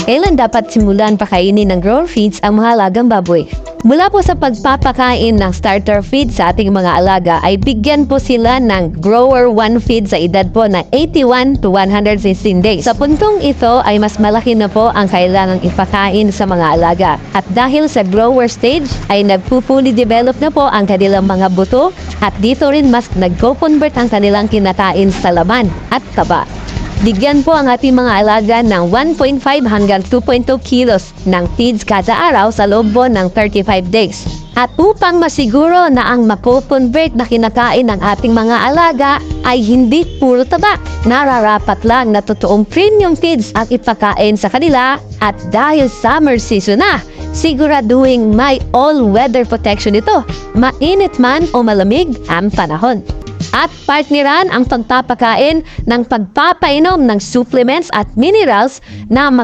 Kailan dapat simulan pakainin ng grower feeds ang mga alagang baboy? Mula po sa pagpapakain ng starter feed sa ating mga alaga ay bigyan po sila ng grower 1 feed sa edad po na 81 to 116 days. Sa puntong ito ay mas malaki na po ang kailangang ipakain sa mga alaga. At dahil sa grower stage ay nagpo-fully develop na po ang kanilang mga buto at dito rin mas nagko-convert ang kanilang kinatain sa laman at taba. Bigyan po ang ating mga alaga ng 1.5 hanggang 2.2 kilos ng feeds kada araw sa loob po ng 35 days. At upang masiguro na ang mapo-convert na kinakain ng ating mga alaga ay hindi puro taba, nararapat lang na totoong premium feeds ang ipakain sa kanila at dahil summer season na, siguraduhin may all-weather protection ito, mainit man o malamig ang panahon. At partneran ang pagpapakain ng pagpapainom ng supplements at minerals na